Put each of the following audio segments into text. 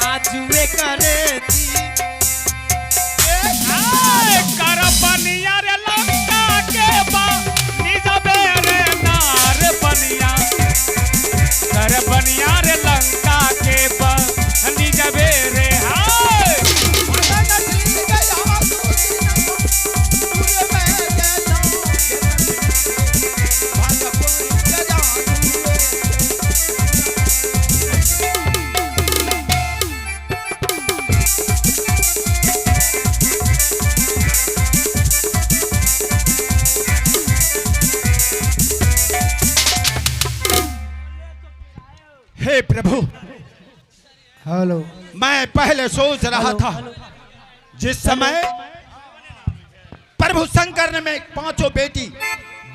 आजुए करे कर बनिया रे लंका के बा निज बेरे नार बनिया कर बनिया रे लंका के बा निज बेरे हे प्रभु। हेलो। मैं पहले सोच रहा था जिस समय प्रभु शंकर ने में पांचों बेटी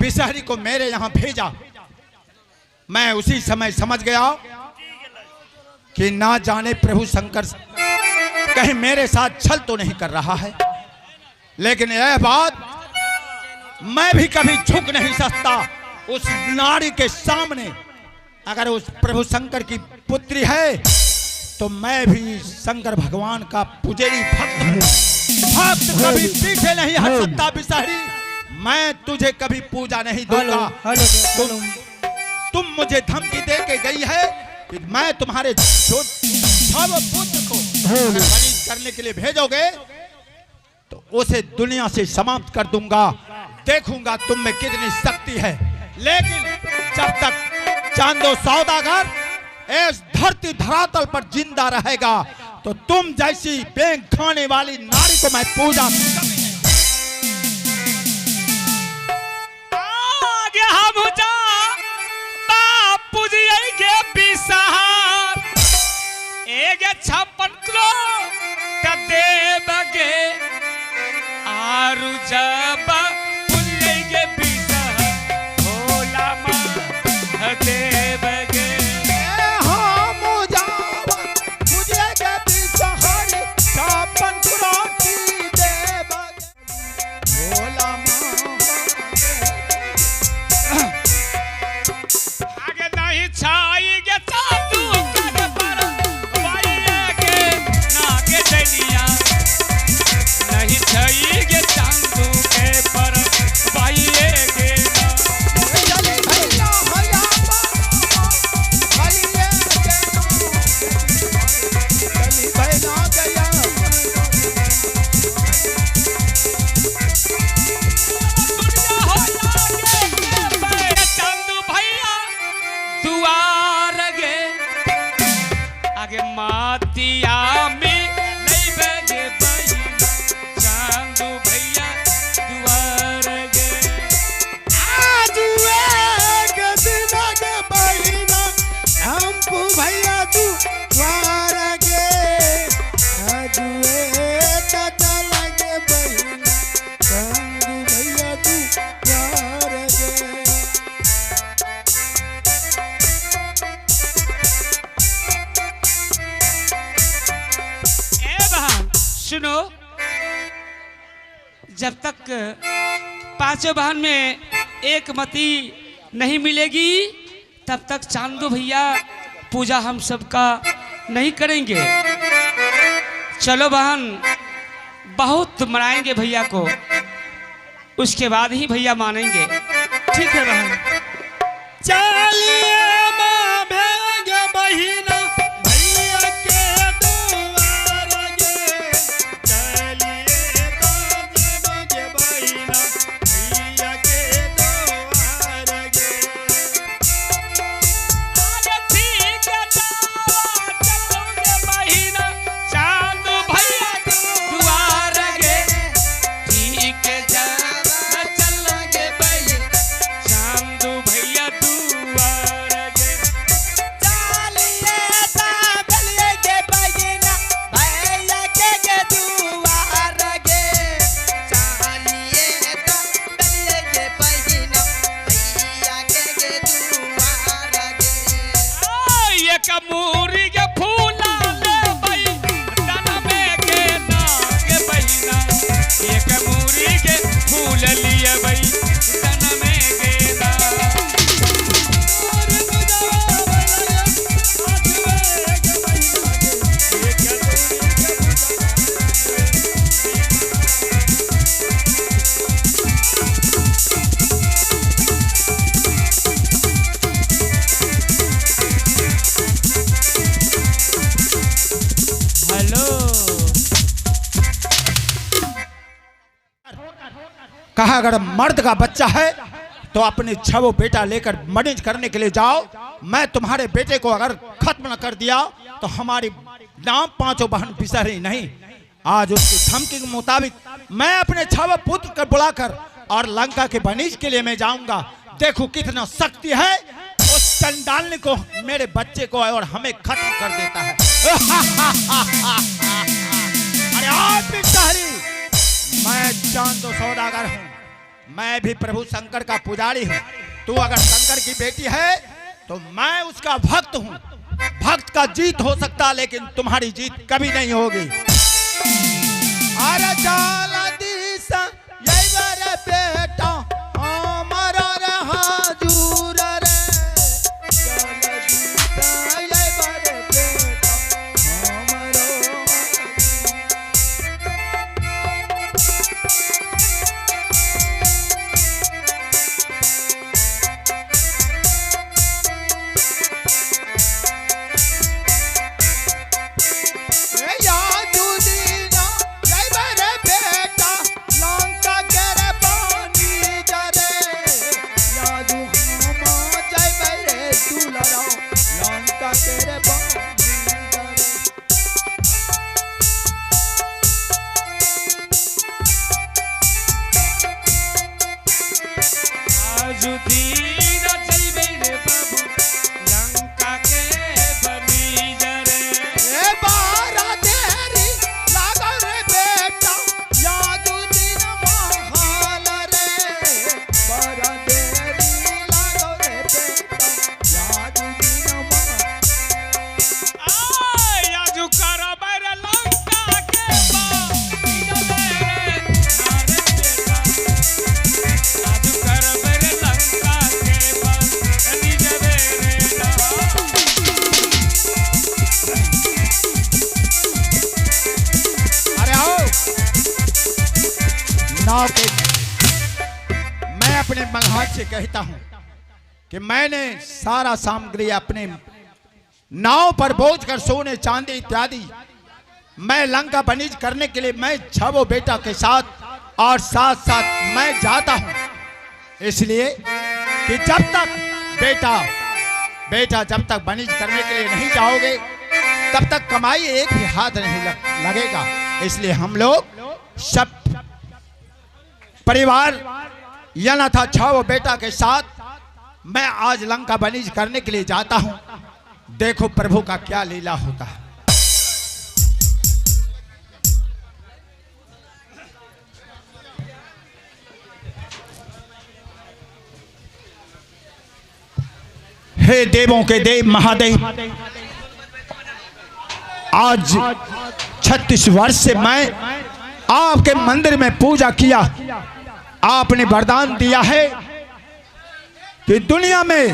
बिसहरी को मेरे यहाँ भेजा, मैं उसी समय समझ गया कि ना जाने प्रभु शंकर कहीं मेरे साथ छल तो नहीं कर रहा है। लेकिन यह बात मैं भी कभी झुक नहीं सकता उस नारी के सामने। अगर उस प्रभु शंकर की पुत्री है तो मैं भी शंकर भगवान का पुजेरी भक्त हूँ। भक्त कभी पीछे नहीं हट सकता बिसहरी। मैं तुझे कभी पूजा नहीं दूंगा। तुम मुझे धमकी दे के गई है कि मैं तुम्हारे पुत्र को बलि करने के लिए भेजोगे तो उसे दुनिया से समाप्त कर दूंगा। देखूंगा तुम में कितनी शक्ति है। लेकिन जब तक चांदो सौदागर इस धरती धरातल पर जिंदा रहेगा तो तुम जैसी बेंग खाने वाली नारी को मैं पूजा आगे हम जा बापू जी के बिसहार एक 56 करोड़ का देबगे आरु जब पुजई के बिसहार भोला माँ देबगे सुनो, जब तक पांचों बहन में एक मती नहीं मिलेगी तब तक चांदो भैया पूजा हम सबका नहीं करेंगे। चलो बहन, बहुत मनाएंगे भैया को, उसके बाद ही भैया मानेंगे। ठीक है बहन। चलिए माँ भेंगे बहिना भैया के द्वार गे, चलिए भेंगे बहिना भैया के द्वार गे। आगे ठीक है चलोगे बहिना चांदो भैया के द्वार गे, ठीक है चलोगे भैया चांदो कहा अगर मर्द का बच्चा है तो अपने छवो बेटा लेकर मरीज करने के लिए जाओ। मैं तुम्हारे बेटे को अगर खत्म न कर दिया तो हमारी नाम पांचों बहन बिसरी नहीं। आज उसकी धमकी के मुताबिक मैं अपने छवो पुत्र को बुलाकर और लंका के बनीज के लिए मैं जाऊंगा। देखो कितना शक्ति है उस चंडालनी को, मेरे बच्चे को और हमें खत्म कर देता है। अरे आज भी शहरी, मैं चांद सौदागर हूँ, मैं भी प्रभु शंकर का पुजारी हूँ। तू अगर शंकर की बेटी है तो मैं उसका भक्त हूँ। भक्त का जीत हो सकता लेकिन तुम्हारी जीत कभी नहीं होगी। अरे जाला दिशा यही बारे बेटा हमारा रे हाजूर रे, जाला दिशा यही बारे बेटा हमारा। मैं अपने मल्हार से कहता हूं कि मैंने सारा सामग्री अपने नाव पर बोझ कर सोने चांदी इत्यादि मैं लंका बनीज करने के लिए मैं छवो बेटा के साथ और साथ साथ मैं जाता हूं। इसलिए कि जब तक बेटा जब तक बनीज करने के लिए नहीं जाओगे तब तक कमाई एक भी हाथ नहीं लगेगा। इसलिए हम लोग सब परिवार याना था छवो बेटा के साथ मैं आज लंका बनीज करने के लिए जाता हूं। देखो प्रभु का क्या लीला होता है। हे देवों के देव महादेव, आज 36 वर्ष से मैं आपके मंदिर में पूजा किया। आपने वरदान दिया है कि दुनिया में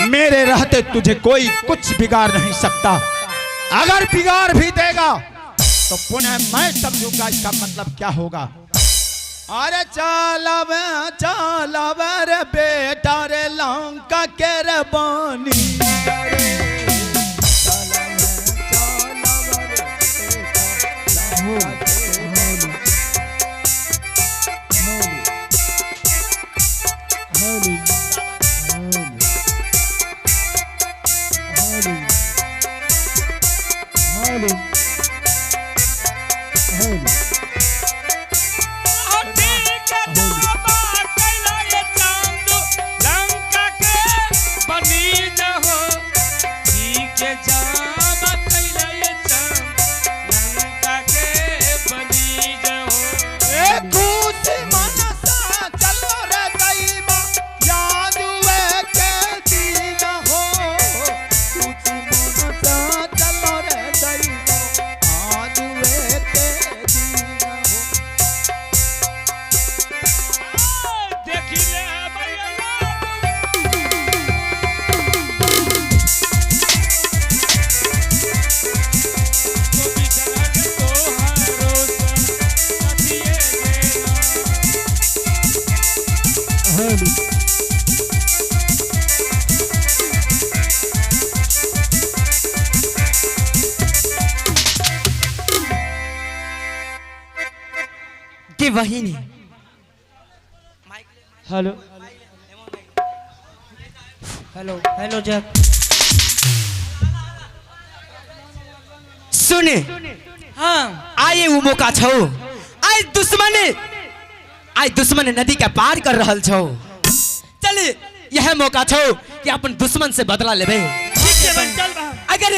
मेरे रहते तुझे कोई कुछ बिगाड़ नहीं सकता। अगर बिगाड़ भी देगा तो पुनः मैं समझूंगा इसका मतलब क्या होगा। अरे चालाव रे बेटा रे लंका के रे बानी, कि वही नहीं हेलो हेलो हेलो जग सुने हाँ आए वो मौका छो आज दुश्मन नदी के पार कर रहल छो। चल यह मौका छो कि अपन दुश्मन से बदला लेबे। अगर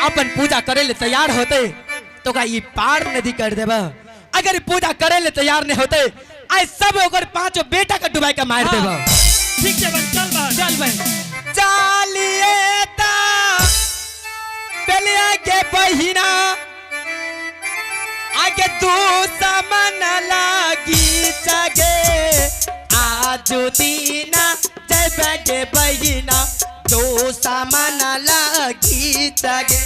अपन पूजा करे ले तैयार होते तो का ये पार नदी कर देबा। अगर पूजा करे ले तैयार नहीं होते आज सब ओकर पांचों बेटा का डुबाई का मार देबा। ठीक है बन चल बा चल भाई चालिए ता पहले आगे बहिना आगे तू समन लागी चगे आज दीना जय बगे बहिना तू समन लागी चगे।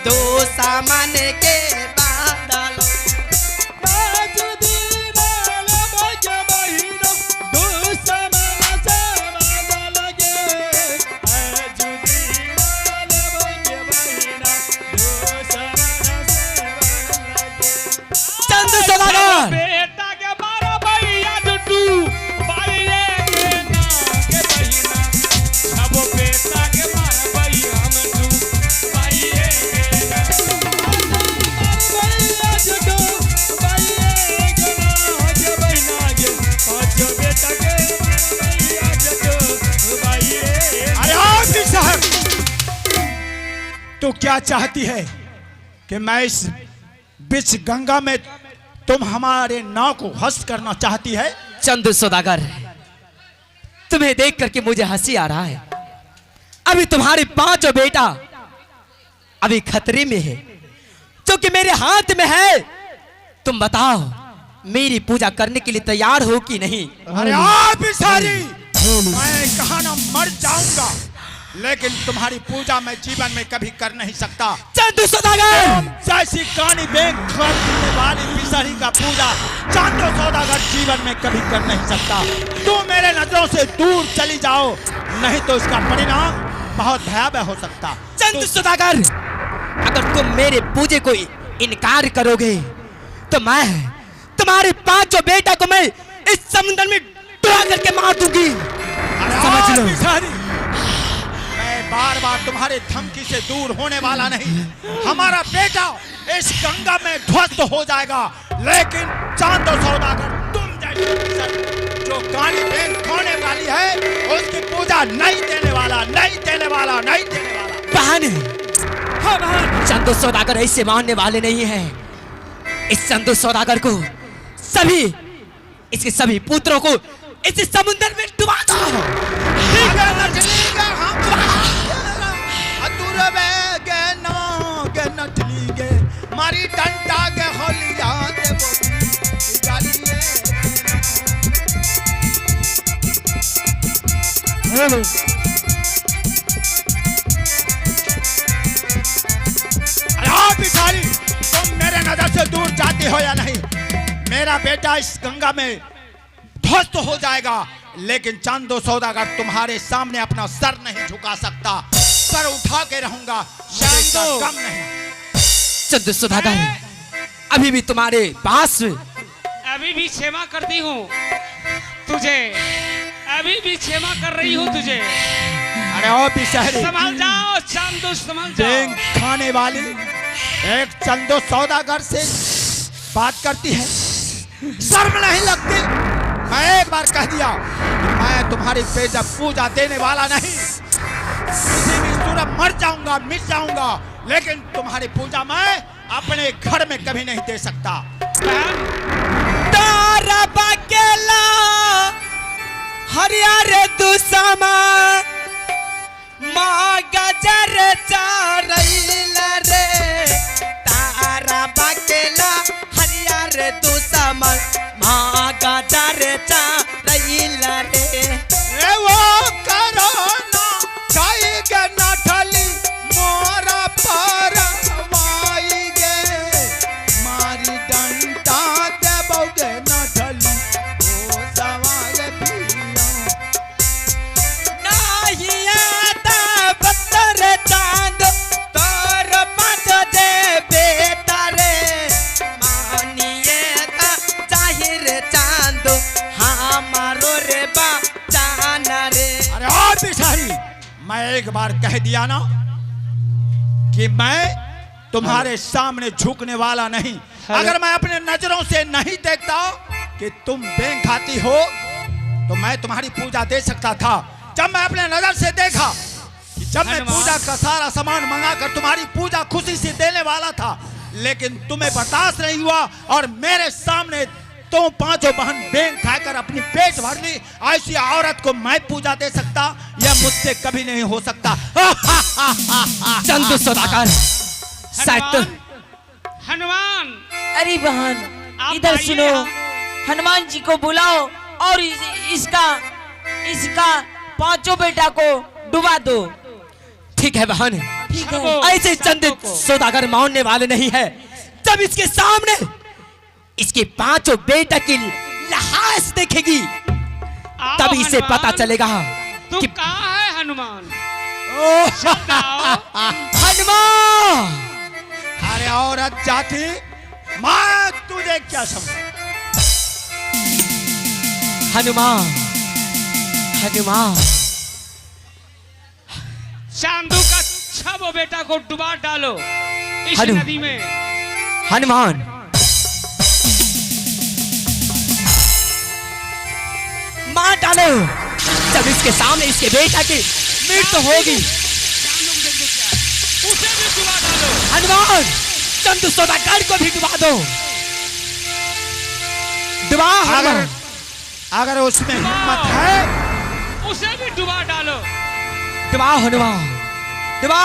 दो सामान के बादल चंद सदागर बेटा के मारो भैया टुटू बाइये के ना के बहिना सब बेटा के मारो भैया हम तू बाइये के ना भैया टुटू बाइये के ना के बहिना के पांच बेटा के भैया टुटू बाइये। अरे ऑफिसर साहब तू क्या चाहती है कि मैं इस बीच गंगा में तुम हमारे नाव को हस्त करना चाहती है? चंदू सौदागर तुम्हें देख करके मुझे हंसी आ रहा है। अभी तुम्हारे पांचों बेटा अभी खतरे में है जो कि मेरे हाथ में है। तुम बताओ मेरी पूजा करने के लिए तैयार हो कि नहीं? अरे आप सारी मैं कहा ना मर जाऊंगा लेकिन तुम्हारी पूजा मैं जीवन में कभी कर नहीं सकता। चंदू सौदागर जैसी कानी बैंक खाने वाली बिसारी का पूजा चांदो सौदागर जीवन में कभी कर नहीं सकता। तुम मेरे नजरों से दूर चली जाओ नहीं तो इसका परिणाम बहुत भयावह हो सकता। चंदू सौदागर अगर तुम मेरे पूजे को इनकार करोगे तो मैं तुम्हारे पांचों बेटा को मैं इस समुद्र में डुबा करके मार दूंगी। समझ लो। बिसारी मैं बार बार तुम्हारे धमकी से दूर होने वाला नहीं। हमारा बेटा इस गंगा में ध्वस्त हो जाएगा लेकिन चांदो सौदागर तुम जैसे जो काली बैंक खोने वाली है उसकी पूजा नहीं देने वाला नहीं देने वाला नहीं देने वाला। बहन चंदू सौदागर ऐसे मानने वाले नहीं है। इस चंदू सौदागर को सभी इसके सभी पुत्रों को इस समुद्र में डुबा दो। मारी डंडा के होलिया हेलो अरे बिचारी तुम मेरे नजर से दूर जाती हो या नहीं? मेरा बेटा इस गंगा में ध्वस्त हो जाएगा लेकिन चांदो सौदागर तुम्हारे सामने अपना सर नहीं झुका सकता। सर उठा के रहूंगा चांदो कम नहीं। चंदू सौदागर अभी भी तुम्हारे पास अभी भी क्षमा करती हूँ तुझे अभी भी क्षमा कर रही हूँ तुझे। अरे ओ बिशहरी संभल जाओ चांदो संभल बैंक जाओ। खाने वाली एक चंदो सौदागर से बात करती है शर्म नहीं लगती? मैं एक बार कह दिया मैं तुम्हारी बेइज्जत पूजा देने वाला नहीं। किसी भी सूरत मर जाऊंगा मिट जाऊंगा लेकिन तुम्हारी पूजा मैं अपने घर में कभी नहीं दे सकता। तारा बकेला हरियर दुसमा माँ गजर चारैल रे तारा बकेला हरियर दुसमा माँ गजर चारैल रे मैं एक बार कह दिया ना कि मैं तुम्हारे सामने झुकने वाला नहीं। अगर मैं अपने नजरों से नहीं देखता कि तुम बैंक खाती हो तो मैं तुम्हारी पूजा दे सकता था। जब मैं अपने नजर से देखा कि जब मैं पूजा का सारा सामान मंगाकर तुम्हारी पूजा खुशी से देने वाला था, लेकिन तुम्हें बर्दाश्त नहीं हुआ और मेरे सामने तुम पांचों बहन बैंक खाकर अपनी पेट भर ली। ऐसी औरत को मैं पूजा दे सकता? यह मुझसे कभी नहीं हो सकता। चंदू सौदागर शायद हनुमान अरे बहन आप इधर आइए सुनो, यहाँ। हनुमान जी को बुलाओ और इसका पांचों बेटा को डुबा दो। ठीक है बहन, ठीक है। ऐसे चंद सौदागर मानने वाले नहीं है। जब इसके सामने इसके पांचों बेटा की लाश देखेगी आओ तब इसे हनुमान। पता चलेगा तू कि कहाँ है हनुमान? ओह, हनुमान। अरे औरत जाति, मैं तुझे क्या समझ? हनुमान, हनुमान, चांदू का छह बेटा को डुबा डालो इस हनु। नदी में। हनुमान। मार डालो। जब इसके सामने इसके बेटा की मृत्यु होगी। चांदू को देख दो क्या? उसे भी डुबा डालो। हनुमान, चंदू सौदागर को भी डुबा दो। डुबा अगर हनुमान। अगर उसमें हिम्मत है उसे भी डुबा डालो। डुबा हनुमान, डुबा।